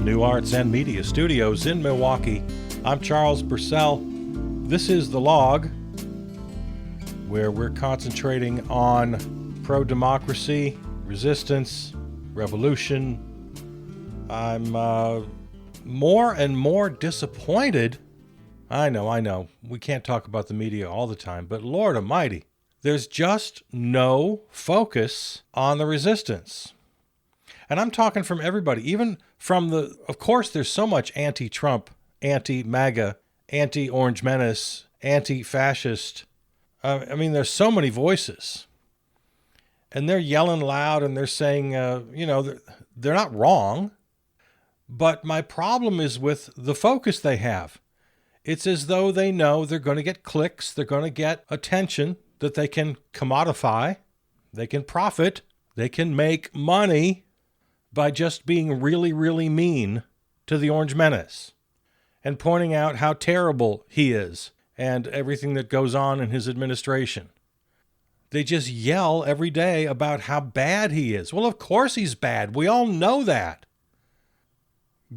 New Arts and Media Studios in Milwaukee. I'm Charles Purcell. This is The Log, where we're concentrating on pro-democracy, resistance, revolution. I'm more and more disappointed. I know. We can't talk about the media all the time, but Lord Almighty, there's just no focus on the resistance. And I'm talking from everybody, even from of course, there's so much anti-Trump, anti-MAGA, anti-Orange Menace, anti-fascist. There's so many voices. And they're yelling loud and they're saying, they're not wrong. But my problem is with the focus they have. It's as though they know they're going to get clicks, they're going to get attention that they can commodify, they can profit, they can make money by just being really, really mean to the Orange Menace and pointing out how terrible he is and everything that goes on in his administration. They just yell every day about how bad he is. Well, of course he's bad. We all know that.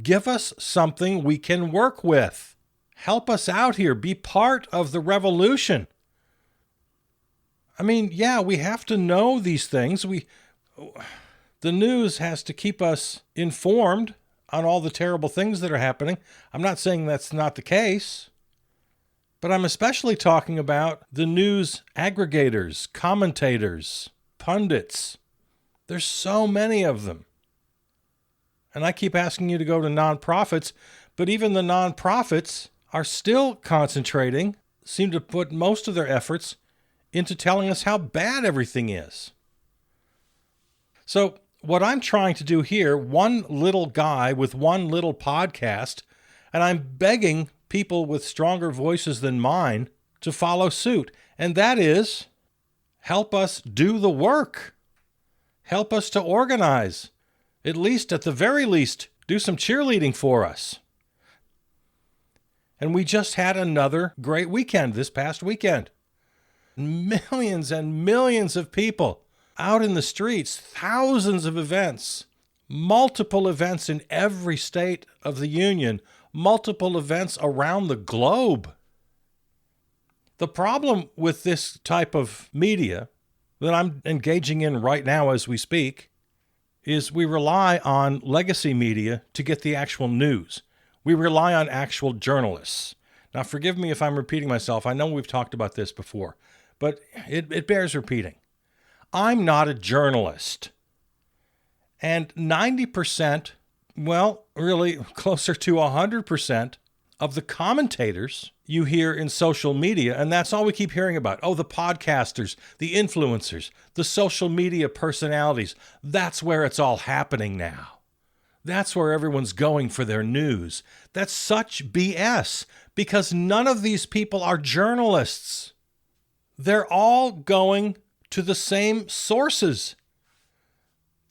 Give us something we can work with. Help us out here. Be part of the revolution. We have to know these things. The news has to keep us informed on all the terrible things that are happening. I'm not saying that's not the case, but I'm especially talking about the news aggregators, commentators, pundits. There's so many of them. And I keep asking you to go to nonprofits, but even the nonprofits are still concentrating, seem to put most of their efforts into telling us how bad everything is. So what I'm trying to do here, one little guy with one little podcast, and I'm begging people with stronger voices than mine to follow suit, and that is help us do the work. Help us to organize. At the very least, do some cheerleading for us. And we just had another great weekend this past weekend. Millions and millions of people out in the streets, thousands of events, multiple events in every state of the union, multiple events around the globe. The problem with this type of media that I'm engaging in right now as we speak is we rely on legacy media to get the actual news. We rely on actual journalists. Now, forgive me if I'm repeating myself. I know we've talked about this before, but it bears repeating. I'm not a journalist. And 90%, really closer to 100% of the commentators you hear in social media, and that's all we keep hearing about. Oh, the podcasters, the influencers, the social media personalities. That's where it's all happening now. That's where everyone's going for their news. That's such BS because none of these people are journalists. They're all going to the same sources.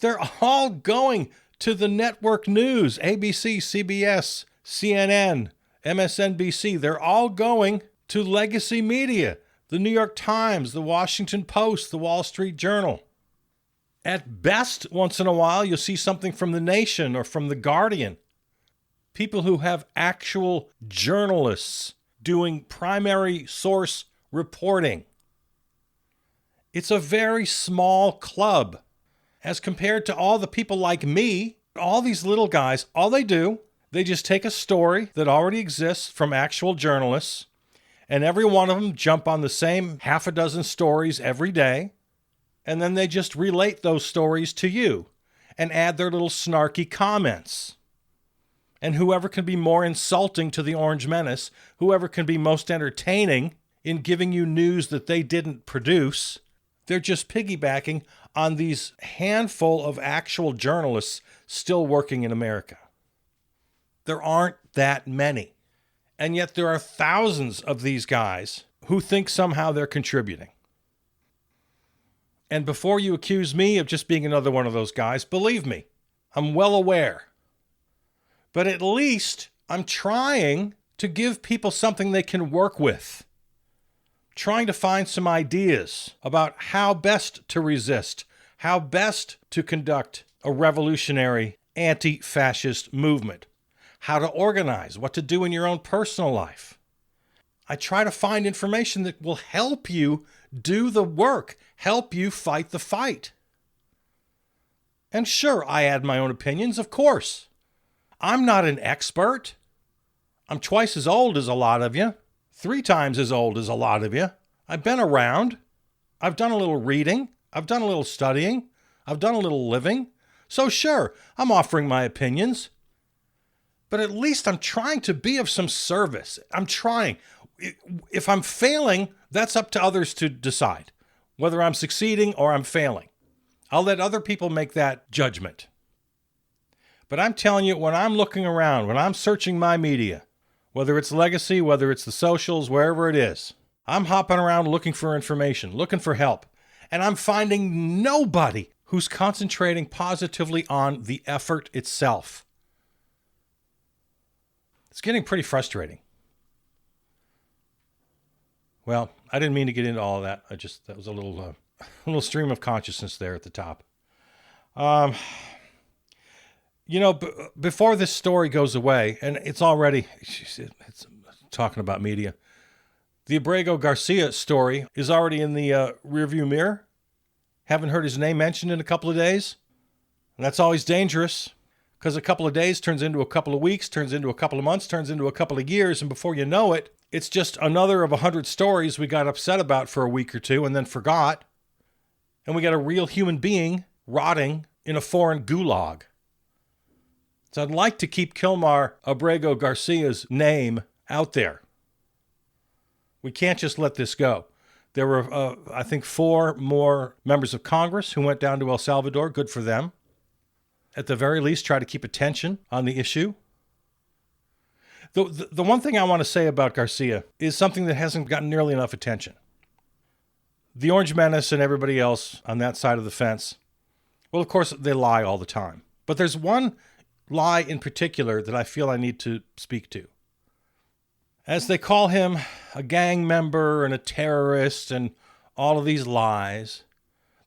They're all going to the network news, ABC, CBS, CNN, MSNBC. They're all going to legacy media, the New York Times, the Washington Post, the Wall Street Journal. At best, once in a while, you'll see something from The Nation or from The Guardian. People who have actual journalists doing primary source reporting. It's a very small club as compared to all the people like me, all these little guys. All they do, they just take a story that already exists from actual journalists, and every one of them jump on the same half a dozen stories every day, and then they just relate those stories to you and add their little snarky comments. And whoever can be more insulting to the Orange Menace, whoever can be most entertaining in giving you news that they didn't produce, they're just piggybacking on these handful of actual journalists still working in America. There aren't that many. And yet there are thousands of these guys who think somehow they're contributing. And before you accuse me of just being another one of those guys, believe me, I'm well aware. But at least I'm trying to give people something they can work with. Trying to find some ideas about how best to resist, how best to conduct a revolutionary anti-fascist movement. how to organize, what to do in your own personal life. I try to find information that will help you do the work, help you fight the fight. And sure, I add my own opinions, of course. I'm not an expert. I'm twice as old as a lot of you, 3 times as old as a lot of you. I've been around. I've done a little reading. I've done a little studying. I've done a little living. So sure, I'm offering my opinions. But at least I'm trying to be of some service. I'm trying. If I'm failing, that's up to others to decide, whether I'm succeeding or I'm failing. I'll let other people make that judgment. But I'm telling you, when I'm looking around, when I'm searching my media, whether it's legacy, whether it's the socials, wherever it is, I'm hopping around looking for information, looking for help, and I'm finding nobody who's concentrating positively on the effort itself. It's getting pretty frustrating. Well, I didn't mean to get into all of that. That was a little stream of consciousness there at the top. Before this story goes away, and it's talking about media, the Abrego Garcia story is already in the rearview mirror. Haven't heard his name mentioned in a couple of days. And that's always dangerous, because a couple of days turns into a couple of weeks, turns into a couple of months, turns into a couple of years, and before you know it, it's just another of 100 stories we got upset about for a week or two and then forgot. And we got a real human being rotting in a foreign gulag. So I'd like to keep Kilmar Abrego Garcia's name out there. We can't just let this go. There were, I think, 4 more members of Congress who went down to El Salvador. Good for them. At the very least, try to keep attention on the issue. The one thing I want to say about Garcia is something that hasn't gotten nearly enough attention. The Orange Menace and everybody else on that side of the fence, well, of course, they lie all the time. But there's one lie in particular that I feel I need to speak to. As they call him a gang member and a terrorist and all of these lies,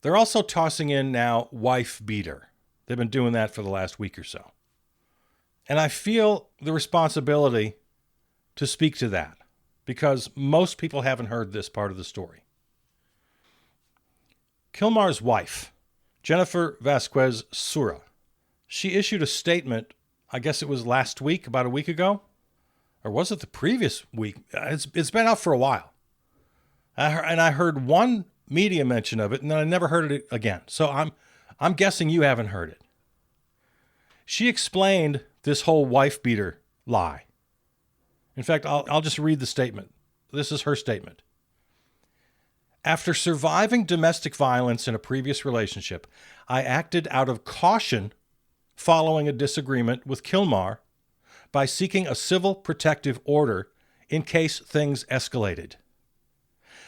they're also tossing in now wife beater. They've been doing that for the last week or so. And I feel the responsibility to speak to that because most people haven't heard this part of the story. Kilmar's wife, Jennifer Vasquez Sura, she issued a statement, I guess it was last week, about a week ago. Or was it the previous week? It's been out for a while. I heard one media mention of it, and then I never heard it again. So I'm guessing you haven't heard it. She explained this whole wife beater lie. In fact, I'll just read the statement. This is her statement. After surviving domestic violence in a previous relationship, I acted out of caution following a disagreement with Kilmar by seeking a civil protective order in case things escalated.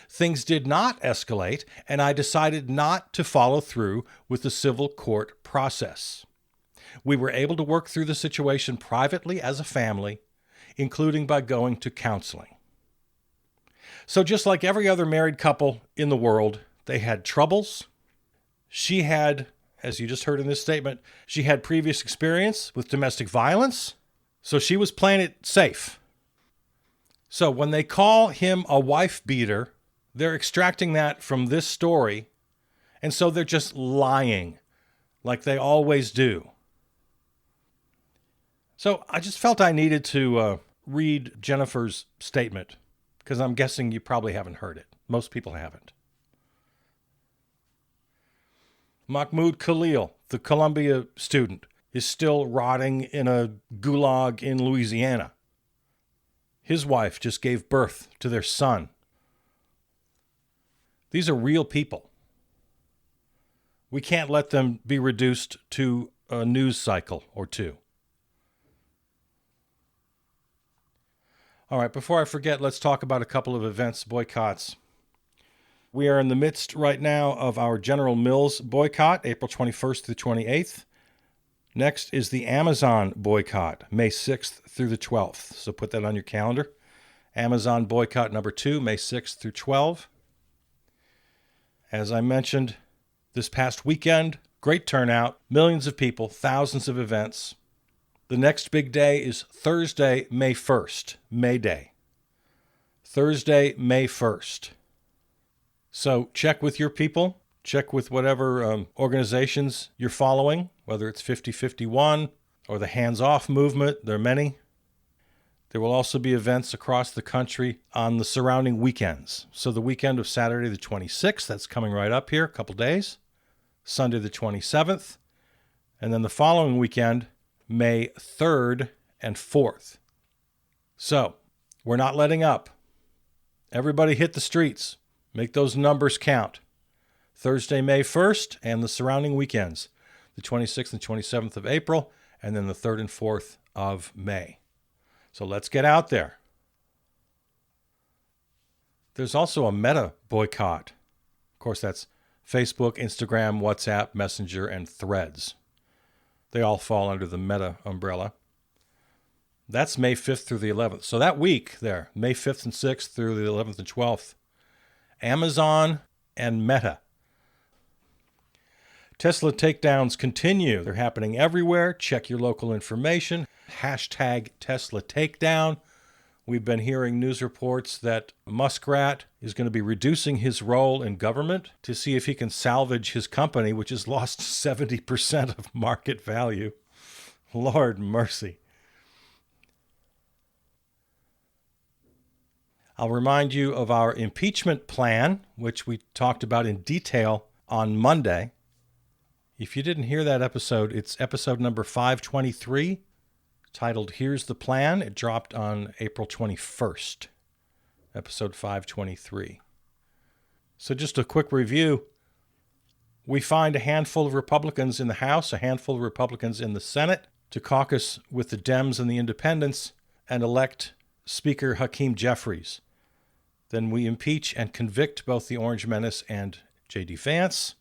Things did not escalate, and I decided not to follow through with the civil court process. We were able to work through the situation privately as a family, including by going to counseling. So just like every other married couple in the world, they had troubles. She had, as you just heard in this statement, she had previous experience with domestic violence. So she was playing it safe. So when they call him a wife beater, they're extracting that from this story. And so they're just lying like they always do. So I just felt I needed to read Jennifer's statement because I'm guessing you probably haven't heard it. Most people haven't. Mahmoud Khalil, the Columbia student, is still rotting in a gulag in Louisiana. His wife just gave birth to their son. These are real people. We can't let them be reduced to a news cycle or two. All right, before I forget, let's talk about a couple of events, boycotts. We are in the midst right now of our General Mills boycott, April 21st through 28th. Next is the Amazon boycott, May 6th through the 12th. So put that on your calendar. Amazon boycott number 2, May 6th through 12th. As I mentioned, this past weekend, great turnout, millions of people, thousands of events. The next big day is Thursday, May 1st, May Day. Thursday, May 1st. So check with your people, check with whatever organizations you're following, whether it's 5051 or the Hands Off movement. There are many. There will also be events across the country on the surrounding weekends. So the weekend of Saturday the 26th, that's coming right up here, a couple days. Sunday the 27th. And then the following weekend, May 3rd and 4th. So we're not letting up. Everybody hit the streets. Make those numbers count. Thursday, May 1st, and the surrounding weekends, the 26th and 27th of April, and then the 3rd and 4th of May. So let's get out there. There's also a Meta boycott. Of course, that's Facebook, Instagram, WhatsApp, Messenger, and Threads. They all fall under the Meta umbrella. That's May 5th through the 11th. So that week there, May 5th and 6th through the 11th and 12th, Amazon and Meta. Tesla takedowns continue. They're happening everywhere. Check your local information. Hashtag Tesla takedown. We've been hearing news reports that Muskrat is going to be reducing his role in government to see if he can salvage his company, which has lost 70% of market value. Lord mercy. I'll remind you of our impeachment plan, which we talked about in detail on Monday. If you didn't hear that episode, it's episode number 523, titled Here's the Plan. It dropped on April 21st, episode 523. So just a quick review. We find a handful of Republicans in the House, a handful of Republicans in the Senate to caucus with the Dems and the Independents and elect Speaker Hakeem Jeffries. Then we impeach and convict both the Orange Menace and J.D. Vance.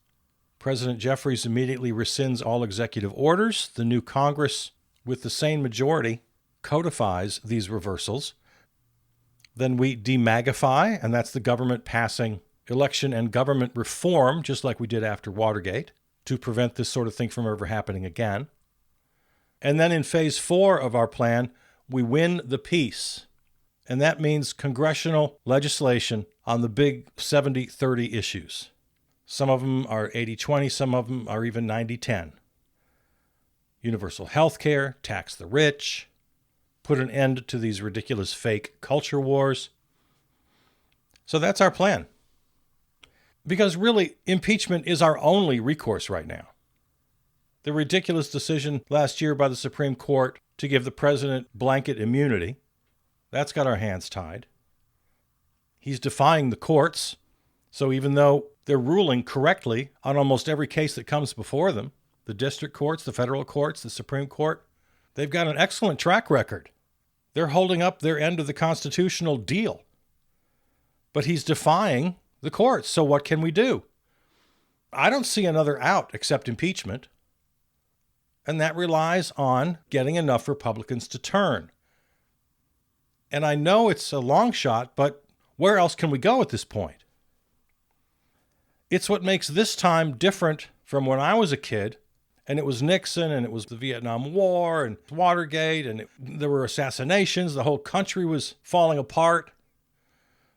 President Jeffries immediately rescinds all executive orders. The new Congress, with the same majority, codifies these reversals. Then we demagify, and that's the government passing election and government reform, just like we did after Watergate, to prevent this sort of thing from ever happening again. And then in phase 4 of our plan, we win the peace. And that means congressional legislation on the big 70-30 issues. Some of them are 80-20, some of them are even 90-10. Universal health care, tax the rich, put an end to these ridiculous fake culture wars. So that's our plan. Because really, impeachment is our only recourse right now. The ridiculous decision last year by the Supreme Court to give the president blanket immunity, that's got our hands tied. He's defying the courts, so even though they're ruling correctly on almost every case that comes before them, the district courts, the federal courts, the Supreme Court, they've got an excellent track record. They're holding up their end of the constitutional deal. But he's defying the courts, so what can we do? I don't see another out except impeachment. And that relies on getting enough Republicans to turn. And I know it's a long shot, but where else can we go at this point? It's what makes this time different from when I was a kid, and it was Nixon, and it was the Vietnam War, and Watergate, and there were assassinations. The whole country was falling apart.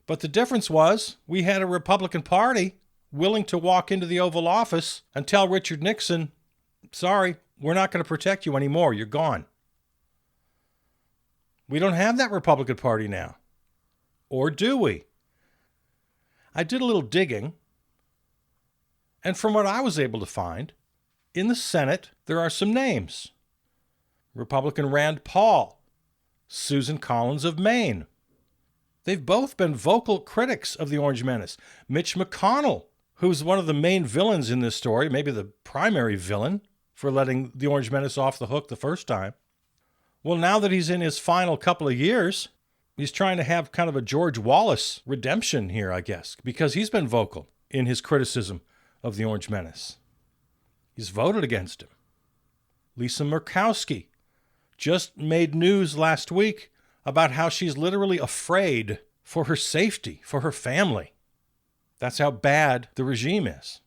But the difference was we had a Republican Party willing to walk into the Oval Office and tell Richard Nixon, sorry, we're not going to protect you anymore. You're gone. We don't have that Republican Party now. Or do we? I did a little digging, and from what I was able to find, in the Senate, there are some names. Republican Rand Paul, Susan Collins of Maine. They've both been vocal critics of the Orange Menace. Mitch McConnell, who's one of the main villains in this story, maybe the primary villain for letting the Orange Menace off the hook the first time. Well, now that he's in his final couple of years, he's trying to have kind of a George Wallace redemption here, I guess, because he's been vocal in his criticism of the Orange Menace. He's voted against him. Lisa Murkowski just made news last week about how she's literally afraid for her safety, for her family. That's how bad the regime is.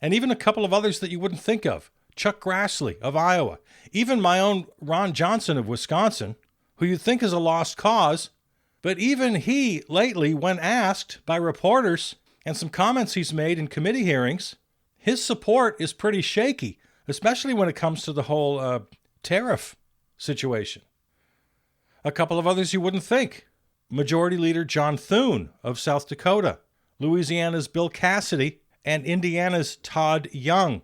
And even a couple of others that you wouldn't think of. Chuck Grassley of Iowa, even my own Ron Johnson of Wisconsin, who you'd think is a lost cause, but even he lately, when asked by reporters and some comments he's made in committee hearings, his support is pretty shaky, especially when it comes to the whole tariff situation. A couple of others you wouldn't think. Majority Leader John Thune of South Dakota, Louisiana's Bill Cassidy, and Indiana's Todd Young.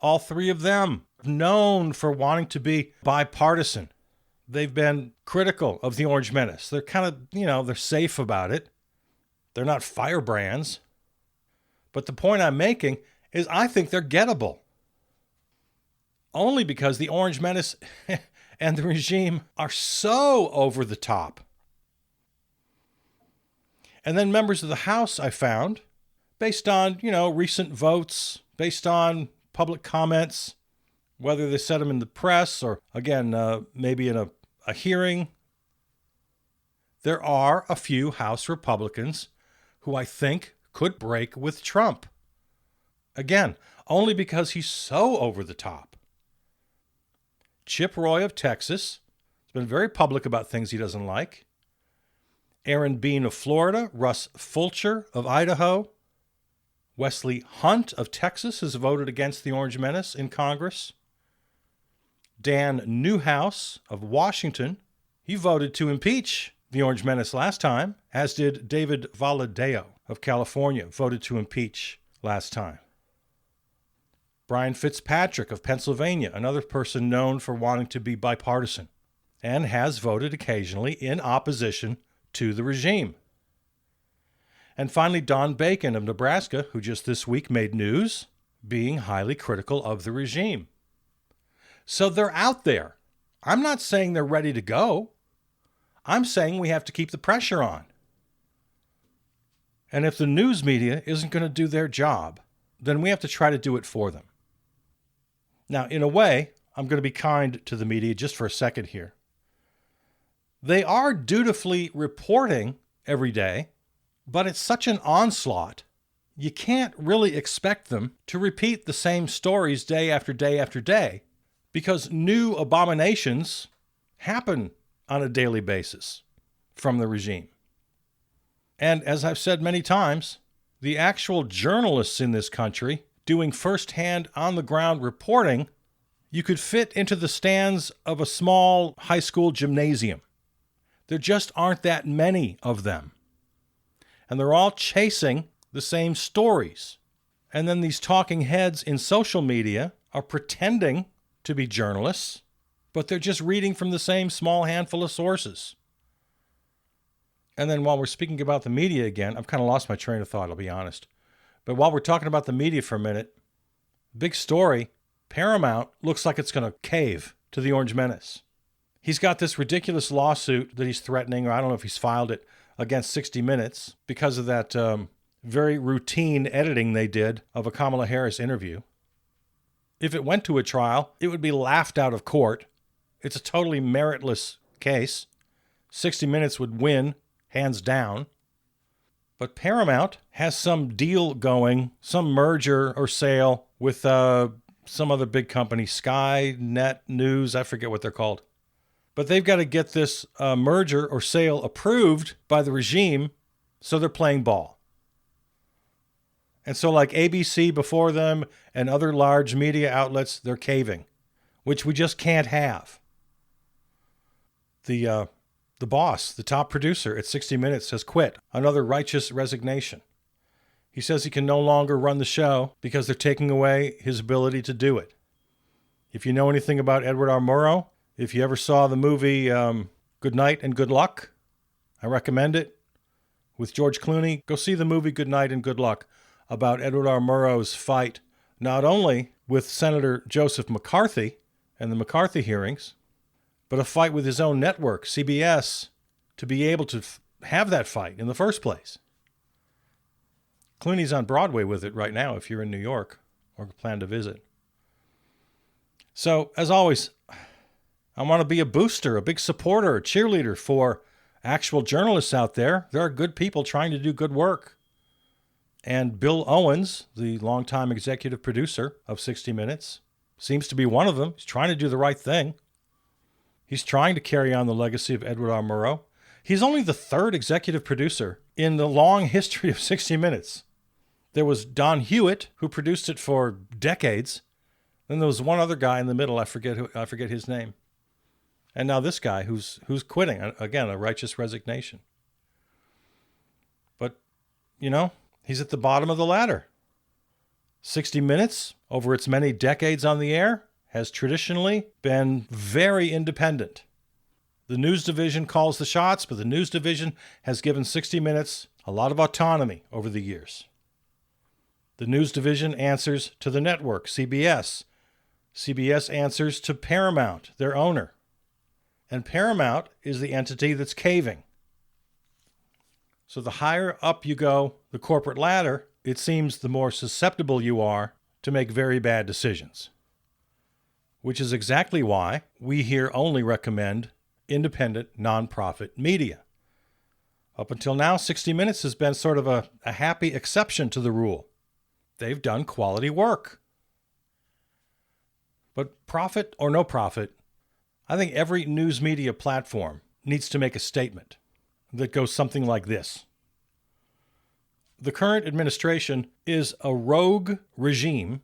All three of them known for wanting to be bipartisan. They've been critical of the Orange Menace. They're kind of, they're safe about it. They're not firebrands. But the point I'm making is I think they're gettable. Only because the Orange Menace and the regime are so over the top. And then members of the House, I found, based on, recent votes, based on public comments, whether they said them in the press or, again, maybe in a hearing, there are a few House Republicans who I think could break with Trump. Again, only because he's so over the top. Chip Roy of Texas has been very public about things he doesn't like. Aaron Bean of Florida, Russ Fulcher of Idaho, Wesley Hunt of Texas has voted against the Orange Menace in Congress. Dan Newhouse of Washington, he voted to impeach the Orange Menace last time, as did David Valadao of California, voted to impeach last time. Brian Fitzpatrick of Pennsylvania, another person known for wanting to be bipartisan, and has voted occasionally in opposition to the regime. And finally, Don Bacon of Nebraska, who just this week made news, being highly critical of the regime. So they're out there. I'm not saying they're ready to go. I'm saying we have to keep the pressure on. And if the news media isn't going to do their job, then we have to try to do it for them. Now, in a way, I'm going to be kind to the media just for a second here. They are dutifully reporting every day, but it's such an onslaught, you can't really expect them to repeat the same stories day after day after day, because new abominations happen on a daily basis from the regime. And as I've said many times, the actual journalists in this country doing firsthand on-the-ground reporting, you could fit into the stands of a small high school gymnasium. There just aren't that many of them. And they're all chasing the same stories. And then these talking heads in social media are pretending to be journalists, but they're just reading from the same small handful of sources. And then while we're speaking about the media again, I've kind of lost my train of thought, I'll be honest. But while we're talking about the media for a minute, big story, Paramount looks like it's going to cave to the Orange Menace. He's got this ridiculous lawsuit that he's threatening, or I don't know if he's filed it, against 60 Minutes because of that very routine editing they did of a Kamala Harris interview. If it went to a trial, it would be laughed out of court. It's a totally meritless case. 60 Minutes would win, hands down. But Paramount has some deal going, some merger or sale with some other big company, Sky Net News, I forget what they're called. But they've got to get this merger or sale approved by the regime, so they're playing ball. And so like ABC before them and other large media outlets, they're caving, which we just can't have. The boss, the top producer at 60 Minutes, has quit. Another righteous resignation. He says he can no longer run the show because they're taking away his ability to do it. If you know anything about Edward R. Murrow, if you ever saw the movie Good Night and Good Luck, I recommend it. With George Clooney, go see the movie Good Night and Good Luck about Edward R. Murrow's fight not only with Senator Joseph McCarthy and the McCarthy hearings, but a fight with his own network, CBS, to be able to have that fight in the first place. Clooney's on Broadway with it right now if you're in New York or plan to visit. So, as always, I want to be a booster, a big supporter, a cheerleader for actual journalists out there. There are good people trying to do good work. And Bill Owens, the longtime executive producer of 60 Minutes, seems to be one of them. He's trying to do the right thing. He's trying to carry on the legacy of Edward R. Murrow. He's only the third executive producer in the long history of 60 Minutes. There was Don Hewitt, who produced it for decades. Then there was one other guy in the middle. I forget his name. And now this guy who's quitting. Again, a righteous resignation. But, he's at the bottom of the ladder. 60 Minutes, over its many decades on the air, has traditionally been very independent. The news division calls the shots, but the news division has given 60 Minutes a lot of autonomy over the years. The news division answers to the network, CBS. CBS answers to Paramount, their owner. And Paramount is the entity that's caving. So the higher up you go the corporate ladder, it seems the more susceptible you are to make very bad decisions. Which is exactly why we here only recommend independent, nonprofit media. Up until now, 60 Minutes has been sort of a happy exception to the rule. They've done quality work. But profit or no profit, I think every news media platform needs to make a statement that goes something like this. The current administration is a rogue regime,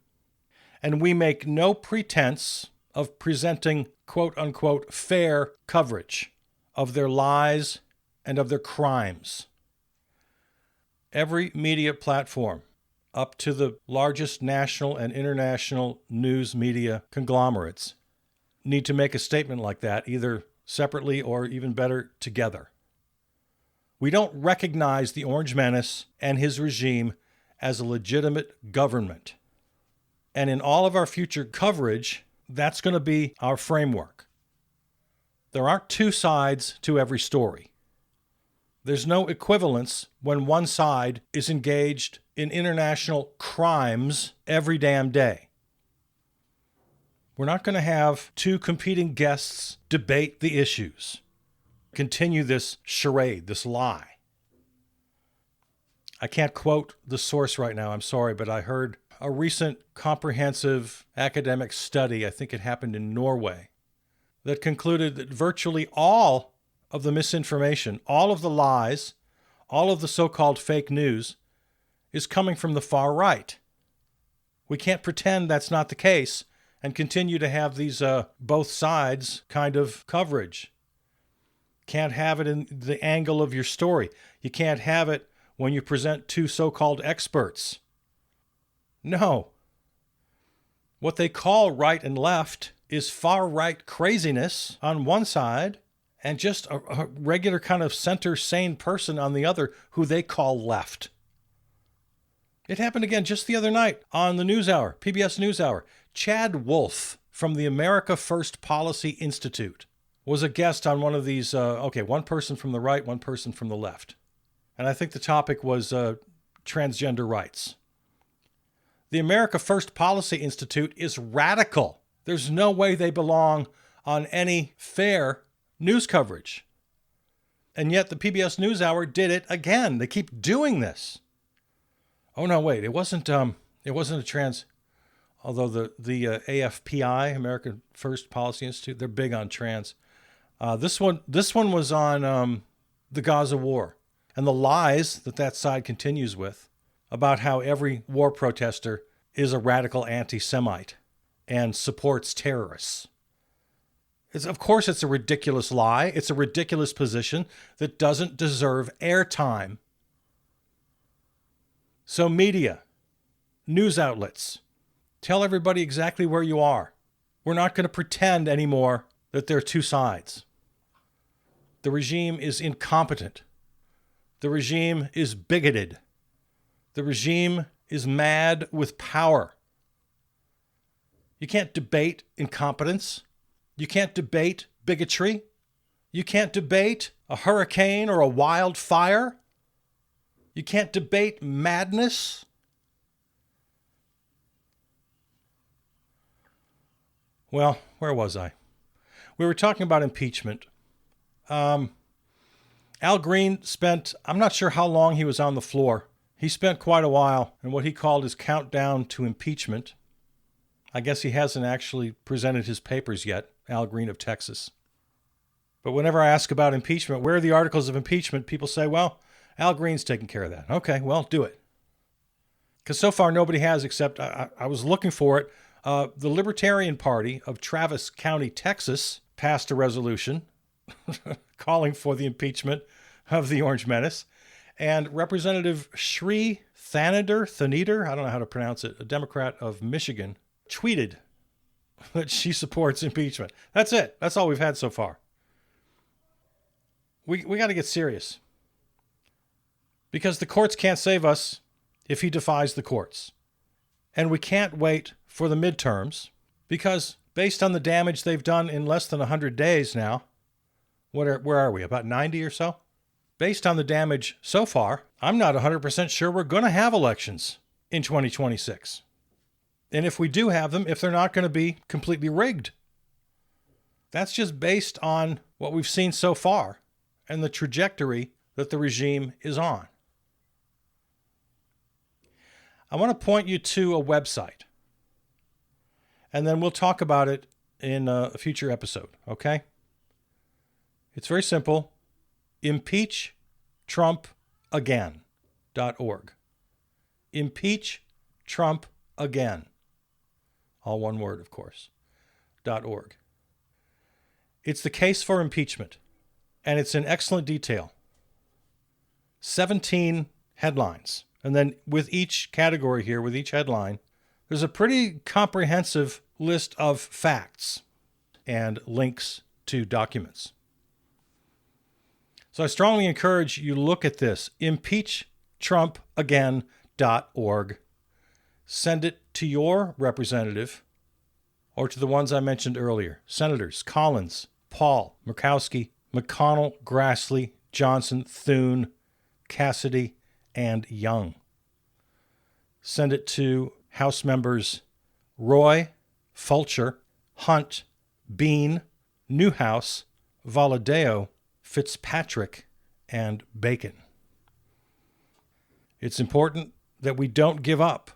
and we make no pretense of presenting quote-unquote fair coverage of their lies and of their crimes. Every media platform, up to the largest national and international news media conglomerates, need to make a statement like that, either separately or even better, together. We don't recognize the Orange Menace and his regime as a legitimate government. And in all of our future coverage, that's going to be our framework. There aren't two sides to every story. There's no equivalence when one side is engaged in international crimes every damn day. We're not going to have two competing guests debate the issues, continue this charade, this lie. I can't quote the source right now, I'm sorry, but I heard a recent comprehensive academic study, I think it happened in Norway, that concluded that virtually all of the misinformation, all of the lies, all of the so-called fake news is coming from the far right. We can't pretend that's not the case and continue to have these both sides kind of coverage. Can't have it in the angle of your story. You can't have it when you present two so-called experts. No. What they call right and left is far-right craziness on one side and just a regular kind of center sane person on the other who they call left. It happened again just the other night on the NewsHour, PBS NewsHour. Chad Wolf from the America First Policy Institute was a guest on one of these, one person from the right, one person from the left. And I think the topic was transgender rights. The America First Policy Institute is radical. There's no way they belong on any fair news coverage. And yet the PBS NewsHour did it again. They keep doing this. Oh, no, wait. It wasn't a trans... Although the AFPI, American First Policy Institute, they're big on trans. This one was on the Gaza war and the lies that side continues with about how every war protester is a radical anti-Semite and supports terrorists. Of course, it's a ridiculous lie. It's a ridiculous position that doesn't deserve airtime. So media, news outlets, tell everybody exactly where you are. We're not going to pretend anymore that there are two sides. The regime is incompetent. The regime is bigoted. The regime is mad with power. You can't debate incompetence. You can't debate bigotry. You can't debate a hurricane or a wildfire. You can't debate madness. Well, where was I? We were talking about impeachment. Al Green spent, I'm not sure how long he was on the floor. He spent quite a while in what he called his countdown to impeachment. I guess he hasn't actually presented his papers yet, Al Green of Texas. But whenever I ask about impeachment, where are the articles of impeachment, people say, well, Al Green's taking care of that. Okay, well, do it. Because so far nobody has, except I was looking for it. The Libertarian Party of Travis County, Texas, passed a resolution calling for the impeachment of the Orange Menace. And Representative Shri Thaneder, I don't know how to pronounce it, a Democrat of Michigan, tweeted that she supports impeachment. That's it. That's all we've had so far. We got to get serious. Because the courts can't save us if he defies the courts. And we can't wait for the midterms because based on the damage they've done in less than 100 days now, where are we, about 90 or so? Based on the damage so far, I'm not 100% sure we're going to have elections in 2026. And if we do have them, if they're not going to be completely rigged. That's just based on what we've seen so far and the trajectory that the regime is on. I want to point you to a website, and then we'll talk about it in a future episode, okay? It's very simple. ImpeachTrumpAgain.org. ImpeachTrumpAgain. All one word, of course. .org. It's the case for impeachment, and it's in excellent detail. 17 headlines. And then with each category here, with each headline, there's a pretty comprehensive list of facts and links to documents. So I strongly encourage you to look at this, impeachtrumpagain.org. Send it to your representative or to the ones I mentioned earlier, Senators Collins, Paul, Murkowski, McConnell, Grassley, Johnson, Thune, Cassidy, and Young. Send it to House members Roy, Fulcher, Hunt, Bean, Newhouse, Valadeo, Fitzpatrick, and Bacon. It's important that we don't give up.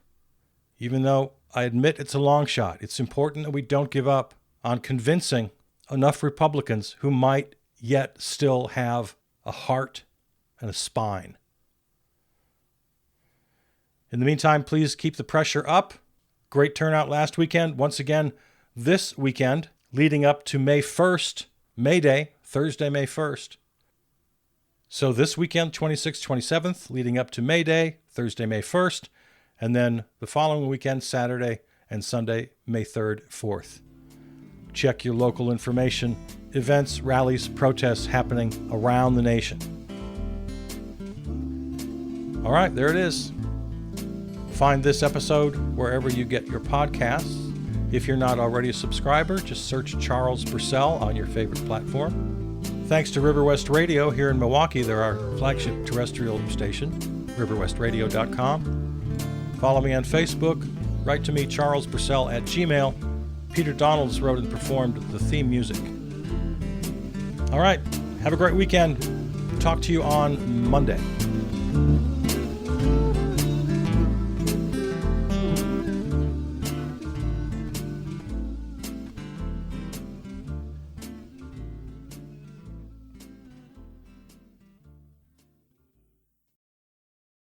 Even though I admit it's a long shot, it's important that we don't give up on convincing enough Republicans who might yet still have a heart and a spine. In the meantime, please keep the pressure up. Great turnout last weekend. Once again, this weekend, leading up to May 1st, May Day, Thursday, May 1st. So this weekend, 26th, 27th, leading up to May Day, Thursday, May 1st. And then the following weekend, Saturday and Sunday, May 3rd, 4th. Check your local information. Events, rallies, protests happening around the nation. All right, there it is. Find this episode wherever you get your podcasts. If you're not already a subscriber, just search Charles Purcell on your favorite platform. Thanks to River West Radio here in Milwaukee, they're our flagship terrestrial station, riverwestradio.com. Follow me on Facebook. Write to me, Charles Purcell at Gmail. Peter Donalds wrote and performed the theme music. All right, have a great weekend. Talk to you on Monday.